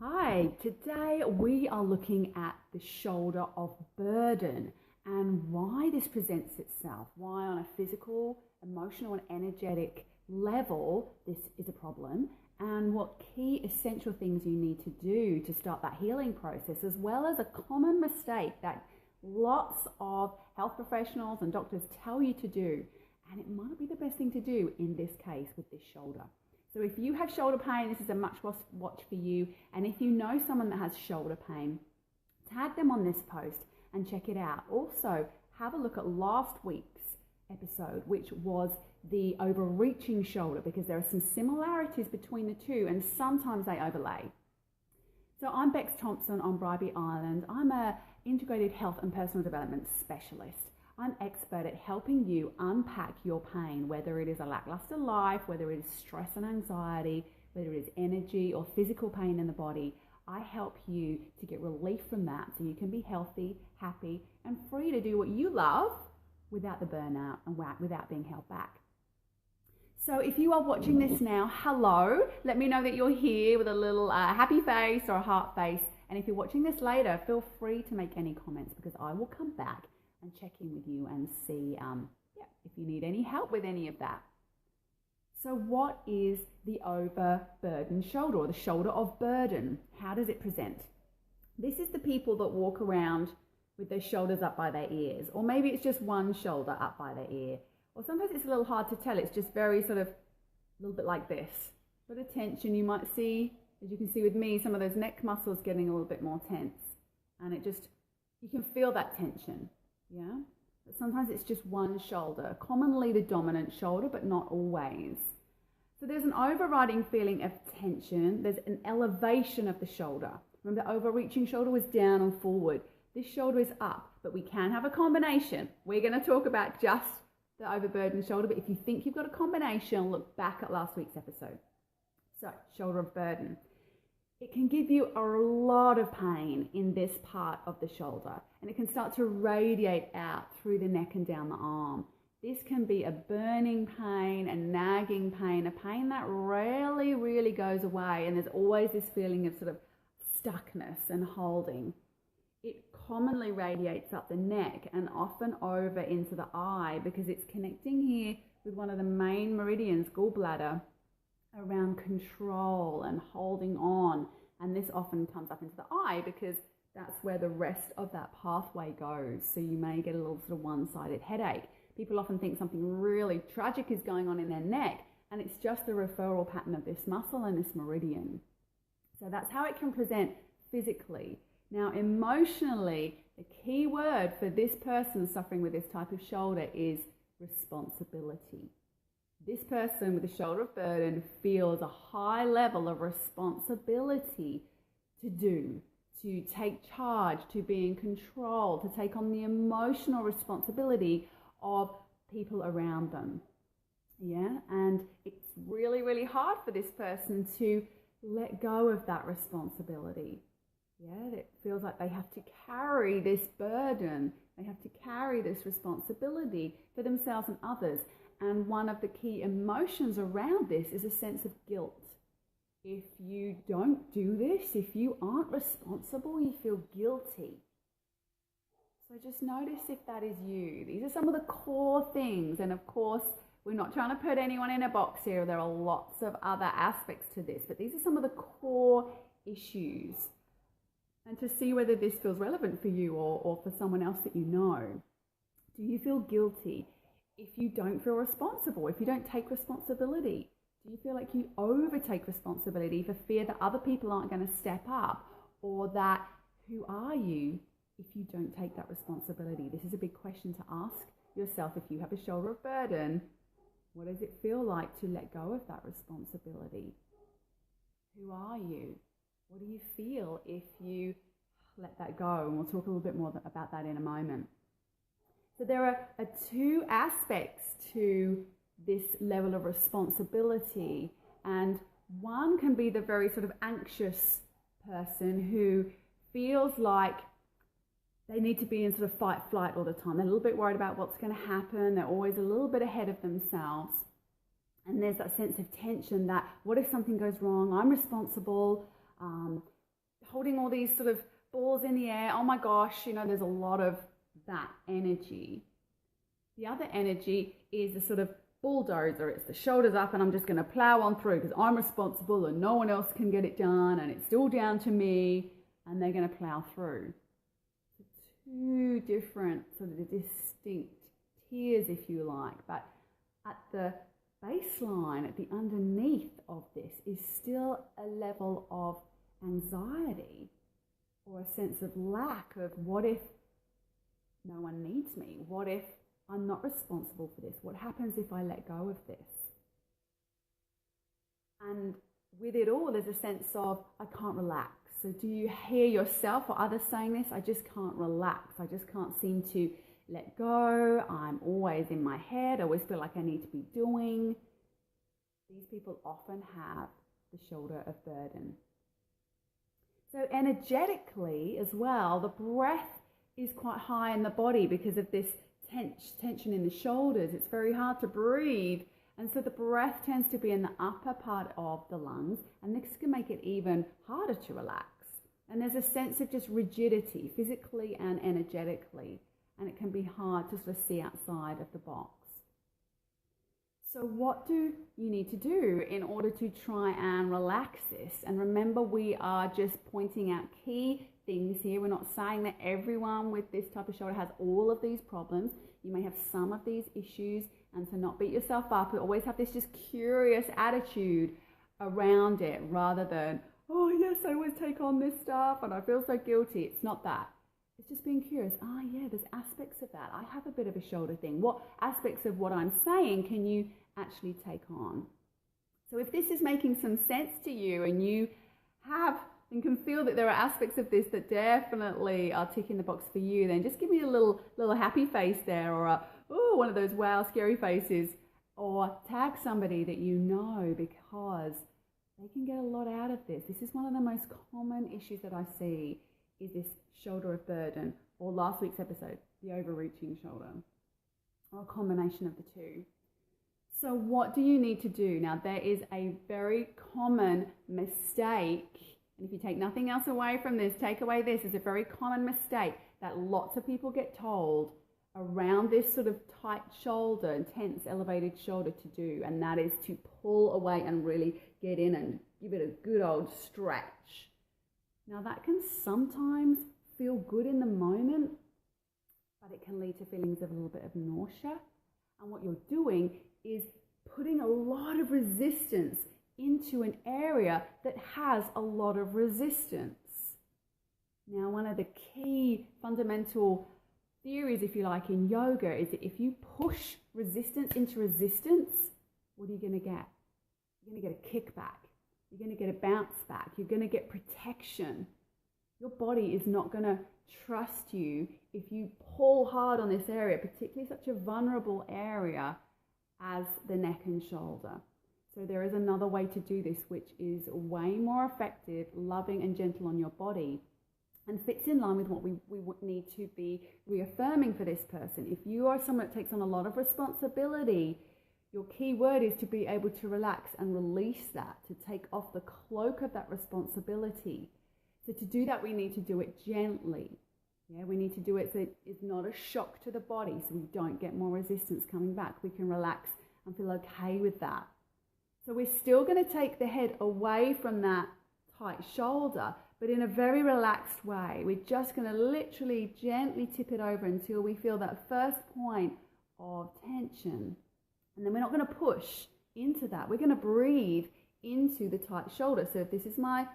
Hi, today we are looking at the shoulder of burden and why this presents itself, why on a physical, emotional and energetic level this is a problem, and what key essential things you need to do to start that healing process, as well as a common mistake that lots of health professionals and doctors tell you to do, and it might be the best thing to do in this case with this shoulder. So if you have shoulder pain, this is a must watch for you. And if you know someone that has shoulder pain, tag them on this post and check it out. Also, have a look at last week's episode, which was the overreaching shoulder, because there are some similarities between the two and sometimes they overlay. So I'm Beks Thompson on Bribie Island. I'm an integrated health and personal development specialist. I'm expert at helping you unpack your pain, whether it is a lackluster life, whether it is stress and anxiety, whether it is energy or physical pain in the body. I help you to get relief from that so you can be healthy, happy, and free to do what you love without the burnout and without being held back. So if you are watching this now, hello, let me know that you're here with a little happy face or a heart face. And if you're watching this later, feel free to make any comments because I will come back and check in with you and see if you need any help with any of that. So what is the overburdened shoulder, or the shoulder of burden? How does it present? This is the people that walk around with their shoulders up by their ears, or maybe it's just one shoulder up by their ear, or sometimes it's a little hard to tell. It's just very sort of a little bit like this. But attention, you might see, as you can see with me, some of those neck muscles getting a little bit more tense, and you can feel that tension. Yeah, but sometimes it's just one shoulder, commonly the dominant shoulder, but not always. So there's an overriding feeling of tension. There's an elevation of the shoulder. Remember, the overreaching shoulder was down and forward. This shoulder is up, but we can have a combination. We're going to talk about just the overburdened shoulder, but if you think you've got a combination, look back at last week's episode. So, shoulder of burden. It can give you a lot of pain in this part of the shoulder, and it can start to radiate out through the neck and down the arm. This can be a burning pain, a nagging pain, a pain that rarely really goes away, and there's always this feeling of sort of stuckness and holding. It commonly radiates up the neck and often over into the eye because it's connecting here with one of the main meridians, gallbladder, around control and holding on, and this often comes up into the eye because that's where the rest of that pathway goes. So you may get a little sort of one-sided headache. People often think something really tragic is going on in their neck, and it's just the referral pattern of this muscle and this meridian. So that's how it can present physically. Now emotionally, the key word for this person suffering with this type of shoulder is responsibility. This person with the shoulder of burden feels a high level of responsibility to take charge, to be in control, to take on the emotional responsibility of people around them. Yeah, and it's really, really hard for this person to let go of that responsibility. Yeah, it feels like they have to carry this burden, they have to carry this responsibility for themselves and others. And one of the key emotions around this is a sense of guilt. If you don't do this, if you aren't responsible, you feel guilty. So just notice if that is you. These are some of the core things. And of course, we're not trying to put anyone in a box here. There are lots of other aspects to this, but these are some of the core issues. And to see whether this feels relevant for you or for someone else that you know. Do you feel guilty if you don't feel responsible, if you don't take responsibility? Do you feel like you overtake responsibility for fear that other people aren't going to step up, or that who are you if you don't take that responsibility? This is a big question to ask yourself. If you have a shoulder of burden, what does it feel like to let go of that responsibility? Who are you? What do you feel if you let that go? And we'll talk a little bit more about that in a moment. So there are two aspects to this level of responsibility, and one can be the very sort of anxious person who feels like they need to be in sort of fight, flight all the time. They're a little bit worried about what's going to happen. They're always a little bit ahead of themselves. And there's that sense of tension that what if something goes wrong? I'm responsible. holding all these sort of balls in the air. Oh my gosh, there's a lot of that energy. The other energy is the sort of bulldozer. It's the shoulders up and I'm just going to plow on through because I'm responsible and no one else can get it done and it's still down to me, and they're going to plow through. So two different sort of distinct tiers, if you like, but at the baseline, at the underneath of this is still a level of anxiety or a sense of lack of, what if no one needs me? What if I'm not responsible for this? What happens if I let go of this? And with it all, there's a sense of, I can't relax. So do you hear yourself or others saying this? I just can't relax. I just can't seem to let go. I'm always in my head. I always feel like I need to be doing. These people often have the shoulder of burden. So energetically as well, the breath is quite high in the body because of this tension in the shoulders. It's very hard to breathe. And so the breath tends to be in the upper part of the lungs, and this can make it even harder to relax. And there's a sense of just rigidity, physically and energetically, and it can be hard to sort of see outside of the box. So what do you need to do in order to try and relax this? And remember, we are just pointing out key things here. We're not saying that everyone with this type of shoulder has all of these problems. You may have some of these issues, and so not beat yourself up. We always have this just curious attitude around it rather than, oh yes, I always take on this stuff and I feel so guilty. It's not that. It's just being curious. Yeah, there's aspects of that. I have a bit of a shoulder thing. What aspects of what I'm saying can you actually take on? So if this is making some sense to you and you have and can feel that there are aspects of this that definitely are ticking the box for you, then just give me a little happy face there, or one of those wow scary faces, or tag somebody that you know, because they can get a lot out of this. This is one of the most common issues that I see, is this shoulder of burden, or last week's episode, the overreaching shoulder, or a combination of the two. So what do you need to do? Now, there is a very common mistake, and if you take nothing else away from this, take away this, is a very common mistake that lots of people get told around this sort of tight shoulder and tense elevated shoulder to do, and that is to pull away and really get in and give it a good old stretch. Now that can sometimes feel good in the moment, but it can lead to feelings of a little bit of nausea, and what you're doing is putting a lot of resistance into an area that has a lot of resistance. Now, one of the key fundamental theories, if you like, in yoga is that if you push resistance into resistance, what are you going to get? You're going to get a kickback. You're going to get a bounce back. You're going to get protection. Your body is not going to trust you if you pull hard on this area, particularly such a vulnerable area as the neck and shoulder. So there is another way to do this, which is way more effective, loving and gentle on your body, and fits in line with what we need to be reaffirming for this person. If you are someone that takes on a lot of responsibility, your key word is to be able to relax and release that, to take off the cloak of that responsibility. So to do that, we need to do it gently. Yeah, we need to do it so it's not a shock to the body, so we don't get more resistance coming back. We can relax and feel okay with that. So we're still going to take the head away from that tight shoulder, but in a very relaxed way. We're just going to literally gently tip it over until we feel that first point of tension. And then we're not going to push into that. We're going to breathe into the tight shoulder. So if this is my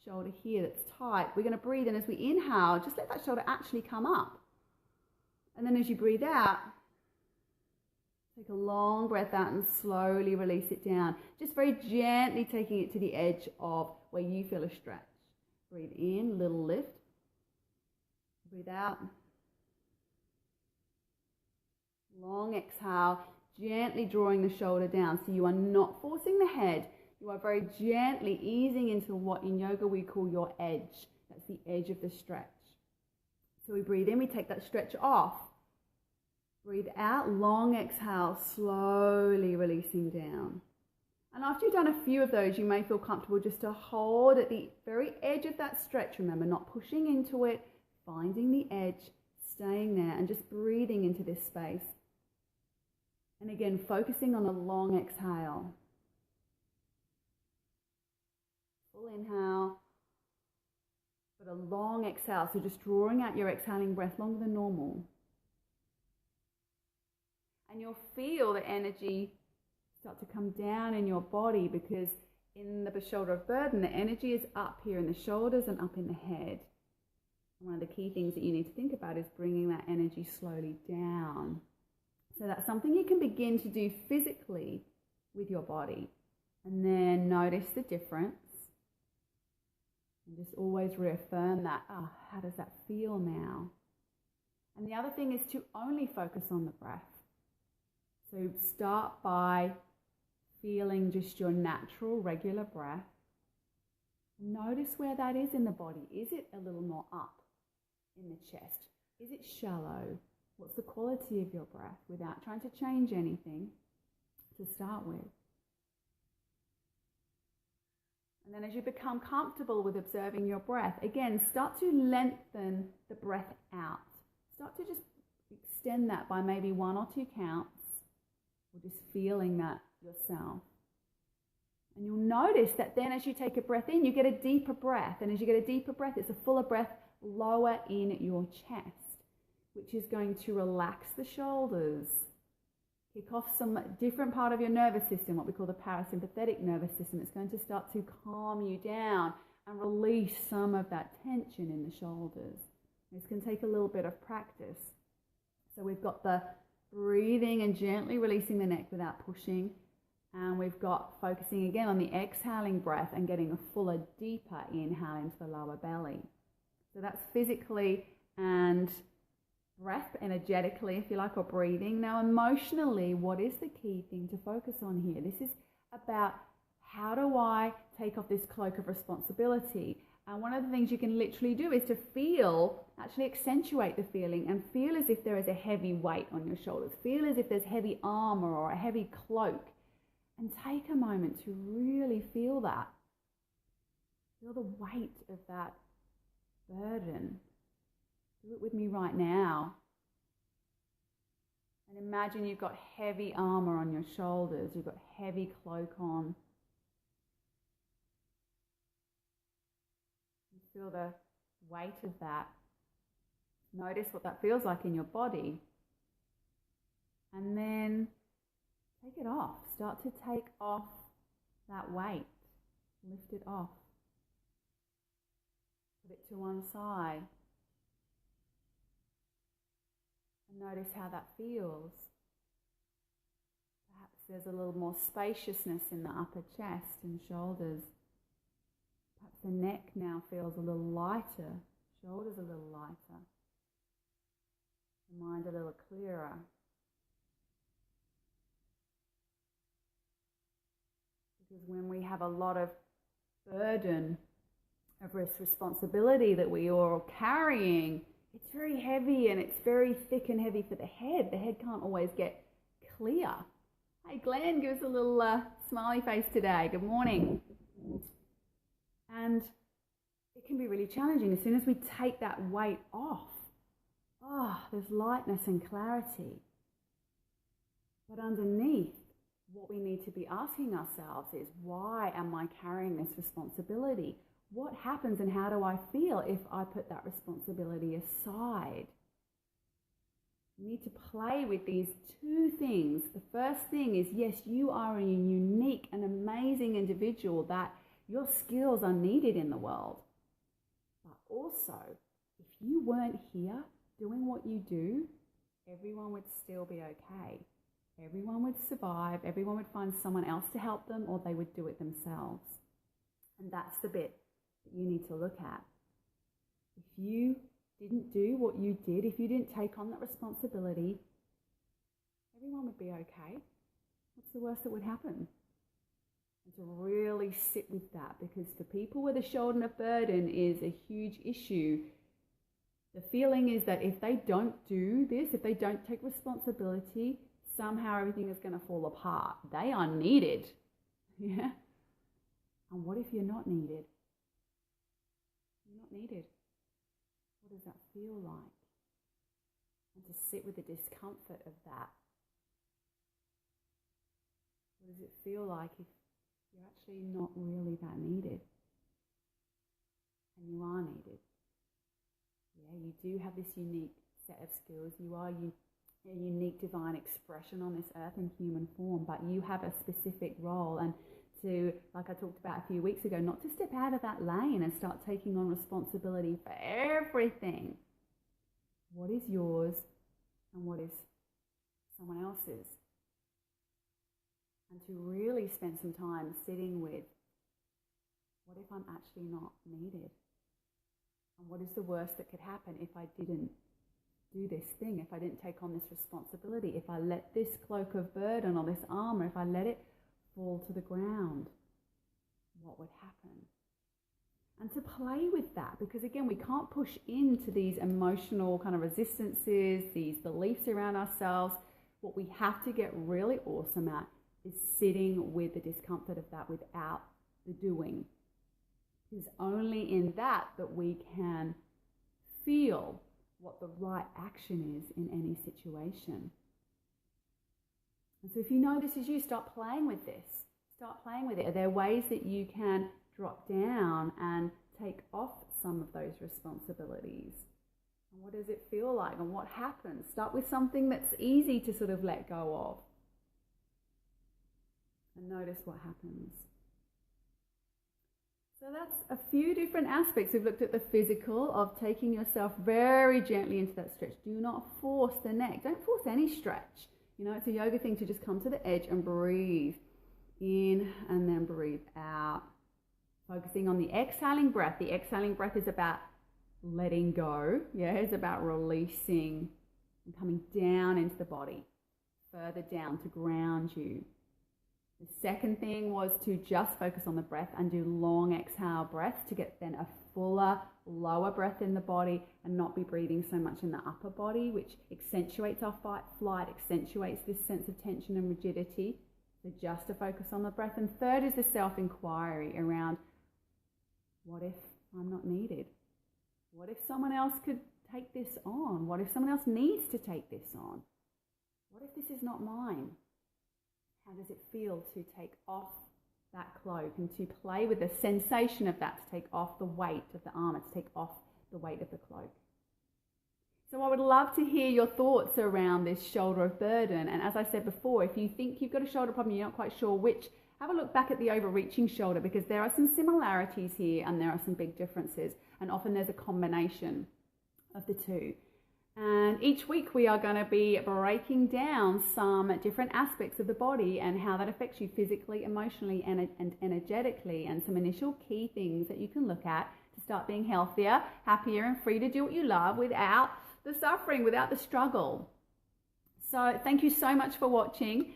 shoulder here that's tight, we're going to breathe in. As we inhale, just let that shoulder actually come up. And then as you breathe out, take a long breath out and slowly release it down. Just very gently taking it to the edge of where you feel a stretch. Breathe in, little lift. Breathe out. Long exhale, gently drawing the shoulder down. So you are not forcing the head. You are very gently easing into what in yoga we call your edge. That's the edge of the stretch. So we breathe in, we take that stretch off. Breathe out, long exhale, slowly releasing down. And after you've done a few of those, you may feel comfortable just to hold at the very edge of that stretch. Remember, not pushing into it, finding the edge, staying there, and just breathing into this space. And again, focusing on a long exhale. Full inhale, but a long exhale. So just drawing out your exhaling breath longer than normal. And you'll feel the energy start to come down in your body, because in the shoulder of burden, the energy is up here in the shoulders and up in the head. And one of the key things that you need to think about is bringing that energy slowly down. So that's something you can begin to do physically with your body. And then notice the difference. And just always reaffirm that, how does that feel now? And the other thing is to only focus on the breath. So start by feeling just your natural, regular breath. Notice where that is in the body. Is it a little more up in the chest? Is it shallow? What's the quality of your breath without trying to change anything to start with? And then as you become comfortable with observing your breath, again, start to lengthen the breath out. Start to just extend that by maybe 1 or 2 counts, or just feeling that yourself. And you'll notice that then as you take a breath in, you get a deeper breath. And as you get a deeper breath, it's a fuller breath lower in your chest, which is going to relax the shoulders, kick off some different part of your nervous system, what we call the parasympathetic nervous system. It's going to start to calm you down and release some of that tension in the shoulders. This can take a little bit of practice. So we've got the breathing and gently releasing the neck without pushing. And we've got focusing again on the exhaling breath and getting a fuller, deeper inhale into the lower belly. So that's physically and breath energetically, if you like, or breathing. Now emotionally, what is the key thing to focus on here? This is about, how do I take off this cloak of responsibility? And one of the things you can literally do is to feel, actually accentuate the feeling and feel as if there is a heavy weight on your shoulders. Feel as if there's heavy armor or a heavy cloak. And take a moment to really feel that. Feel the weight of that burden. Do it with me right now. And imagine you've got heavy armor on your shoulders. You've got heavy cloak on. You feel the weight of that. Notice what that feels like in your body. And then take it off. Start to take off that weight. Lift it off. Put it to one side. And notice how that feels. Perhaps there's a little more spaciousness in the upper chest and shoulders. Perhaps the neck now feels a little lighter. Shoulders a little lighter. The mind a little clearer. Because when we have a lot of burden of responsibility that we are all carrying, it's very heavy and it's very thick and heavy for the head. The head can't always get clear. Hey Glenn, give us a little smiley face today. Good morning. And it can be really challenging. As soon as we take that weight off, there's lightness and clarity. But underneath, what we need to be asking ourselves is, why am I carrying this responsibility? What happens and how do I feel if I put that responsibility aside? You need to play with these two things. The first thing is, yes, you are a unique and amazing individual, that your skills are needed in the world. But also, if you weren't here doing what you do, everyone would still be okay. Everyone would survive, everyone would find someone else to help them, or they would do it themselves. And that's the bit that you need to look at. If you didn't do what you did, if you didn't take on that responsibility, everyone would be okay. What's the worst that would happen? And to really sit with that, because for people where the shoulder of burden is a huge issue, the feeling is that if they don't do this, if they don't take responsibility, somehow everything is going to fall apart. They are needed. Yeah? And what if you're not needed? You're not needed. What does that feel like? And to sit with the discomfort of that. What does it feel like if you're actually not really that needed? And you are needed. Yeah, you do have this unique set of skills. You are a unique divine expression on this earth in human form, but you have a specific role. And to, like I talked about a few weeks ago, not to step out of that lane and start taking on responsibility for everything. What is yours and what is someone else's? And to really spend some time sitting with, what if I'm actually not needed? And what is the worst that could happen if I didn't do this thing, if I didn't take on this responsibility, if I let this cloak of burden or this armor, if I let it fall to the ground, what would happen? And to play with that, because again, we can't push into these emotional kind of resistances, these beliefs around ourselves. What we have to get really awesome at is sitting with the discomfort of that without the doing. It's only in that we can feel what the right action is in any situation. And so if you know this is you, start playing with this. Start playing with it. Are there ways that you can drop down and take off some of those responsibilities? And what does it feel like? And what happens? Start with something that's easy to sort of let go of. And notice what happens. So that's a few different aspects. We've looked at the physical of taking yourself very gently into that stretch. Do not force the neck. Don't force any stretch. You know, it's a yoga thing to just come to the edge and breathe in and then breathe out. Focusing on the exhaling breath. The exhaling breath is about letting go. Yeah, it's about releasing and coming down into the body, further down to ground you. The second thing was to just focus on the breath and do long exhale breaths to get then a fuller, lower breath in the body and not be breathing so much in the upper body, which accentuates our fight, flight, accentuates this sense of tension and rigidity. So just to focus on the breath. And third is the self-inquiry around, what if I'm not needed? What if someone else could take this on? What if someone else needs to take this on? What if this is not mine? How does it feel to take off that cloak and to play with the sensation of that, to take off the weight of the armor, to take off the weight of the cloak? So I would love to hear your thoughts around this shoulder of burden. And as I said before, if you think you've got a shoulder problem, you're not quite sure which, have a look back at the overreaching shoulder, because there are some similarities here and there are some big differences. And often there's a combination of the two. And each week we are going to be breaking down some different aspects of the body and how that affects you physically, emotionally, and energetically, and some initial key things that you can look at to start being healthier, happier, and free to do what you love without the suffering, without the struggle. So thank you so much for watching.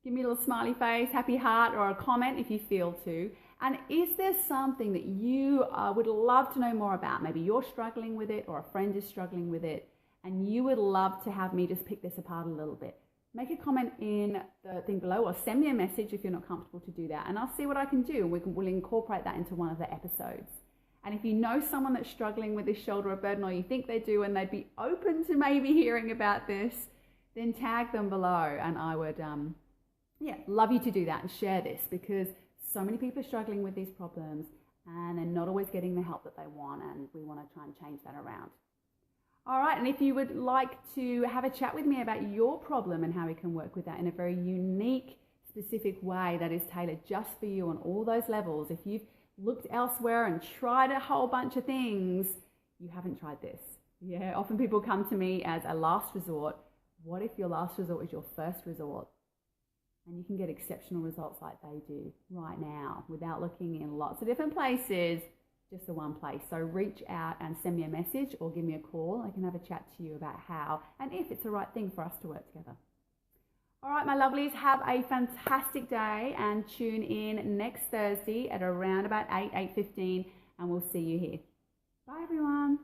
Give me a little smiley face, happy heart, or a comment if you feel to. And is there something that you would love to know more about? Maybe you're struggling with it or a friend is struggling with it, and you would love to have me just pick this apart a little bit. Make a comment in the thing below or send me a message if you're not comfortable to do that, and I'll see what I can do, and we'll incorporate that into one of the episodes. And if you know someone that's struggling with this shoulder of burden, or you think they do and they'd be open to maybe hearing about this, then tag them below, and I would love you to do that and share this, because so many people are struggling with these problems and they're not always getting the help that they want, and we want to try and change that around. All right, and if you would like to have a chat with me about your problem and how we can work with that in a very unique, specific way that is tailored just for you on all those levels, if you've looked elsewhere and tried a whole bunch of things, you haven't tried this. Yeah, often people come to me as a last resort. What if your last resort is your first resort? And you can get exceptional results like they do right now without looking in lots of different places, just the one place. So reach out and send me a message or give me a call. I can have a chat to you about how and if it's the right thing for us to work together. All right, my lovelies, have a fantastic day and tune in next Thursday at around about 8:15, and we'll see you here. Bye, everyone.